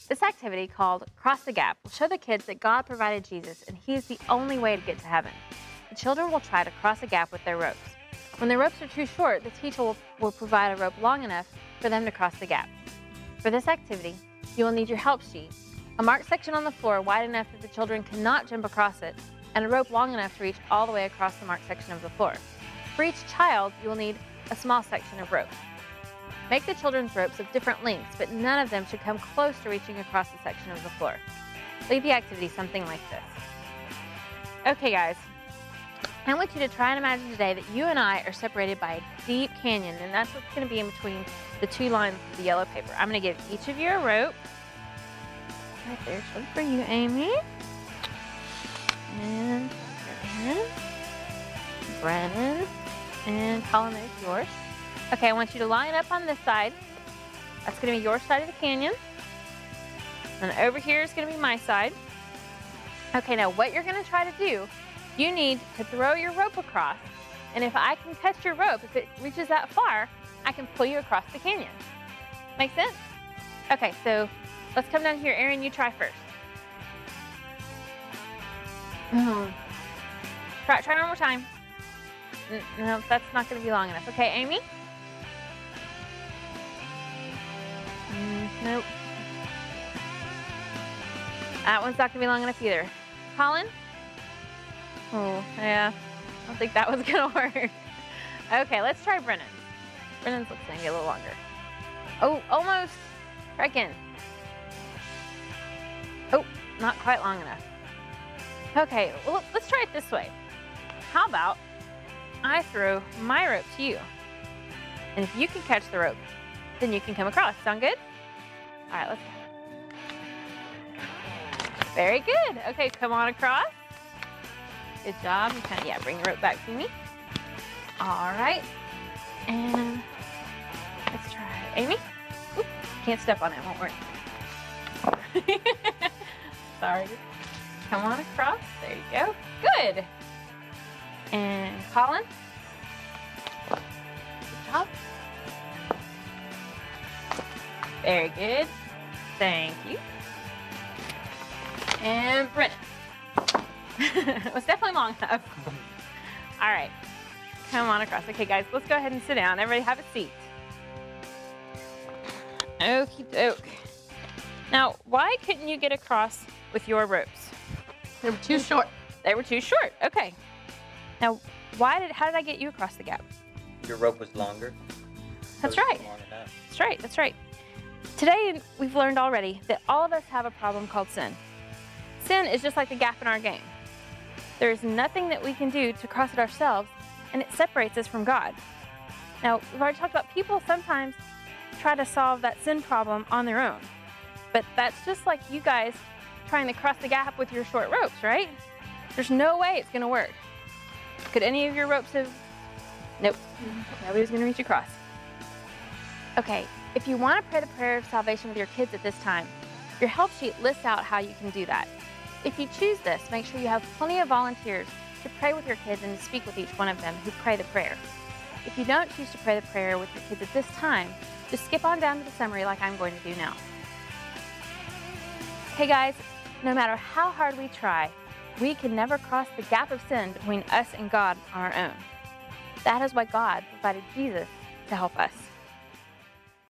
This activity, called Cross the Gap, will show the kids that God provided Jesus and He is the only way to get to heaven. The children will try to cross a gap with their ropes. When the ropes are too short, the teacher will provide a rope long enough for them to cross the gap. For this activity, you will need your help sheet, a marked section on the floor wide enough that the children cannot jump across it, and a rope long enough to reach all the way across the marked section of the floor. For each child, you will need a small section of rope. Make the children's ropes of different lengths, but none of them should come close to reaching across the section of the floor. Leave the activity something like this. Okay, guys. I want you to try and imagine today that you and I are separated by a deep canyon, and that's what's going to be in between the two lines of the yellow paper. I'm going to give each of you a rope. Right there's one for you, Amy. And Aaron, Brennan, and Colin, there's yours. Okay, I want you to line up on this side. That's going to be your side of the canyon. And over here is going to be my side. Okay, now what you're going to try to do, you need to throw your rope across. And if I can catch your rope, if it reaches that far, I can pull you across the canyon. Make sense? Okay, so let's come down here. Aaron, you try first. Try one more time. No, that's not going to be long enough. Okay, Amy? Nope. That one's not going to be long enough either. Colin? Oh, yeah. I don't think that one's going to work. Okay, let's try Brennan. Brennan's looks maybe a little longer. Oh, almost. Try again. Oh, not quite long enough. Okay, well, let's try it this way. How about I throw my rope to you? And if you can catch the rope, then you can come across. Sound good? All right, let's go. Very good. Okay, come on across. Good job. You kind of, bring the rope back to me. All right. And let's try Amy. Oop, can't step on it, it won't work. Sorry. Come on across. There you go. Good. And Colin. Good job. Very good. Thank you. And Brennan. It was definitely long enough. All right. Come on across. Okay, guys, let's go ahead and sit down. Everybody have a seat. Okie doke. Now, why couldn't you get across with your ropes? They were too short. They were too short. Okay. Now, how did I get you across the gap? Your rope was longer. That's right. Long enough. That's right. That's right. Today, we've learned already that all of us have a problem called sin. Sin is just like the gap in our game. There is nothing that we can do to cross it ourselves, and it separates us from God. Now, we've already talked about people sometimes try to solve that sin problem on their own. But that's just like you guys trying to cross the gap with your short ropes, right? There's no way it's going to work. Could any of your ropes have... Nope. Nobody's going to reach across. Okay, if you want to pray the prayer of salvation with your kids at this time, your help sheet lists out how you can do that. If you choose this, make sure you have plenty of volunteers to pray with your kids and to speak with each one of them who pray the prayer. If you don't choose to pray the prayer with your kids at this time, just skip on down to the summary like I'm going to do now. Hey guys, no matter how hard we try, we can never cross the gap of sin between us and God on our own. That is why God provided Jesus to help us.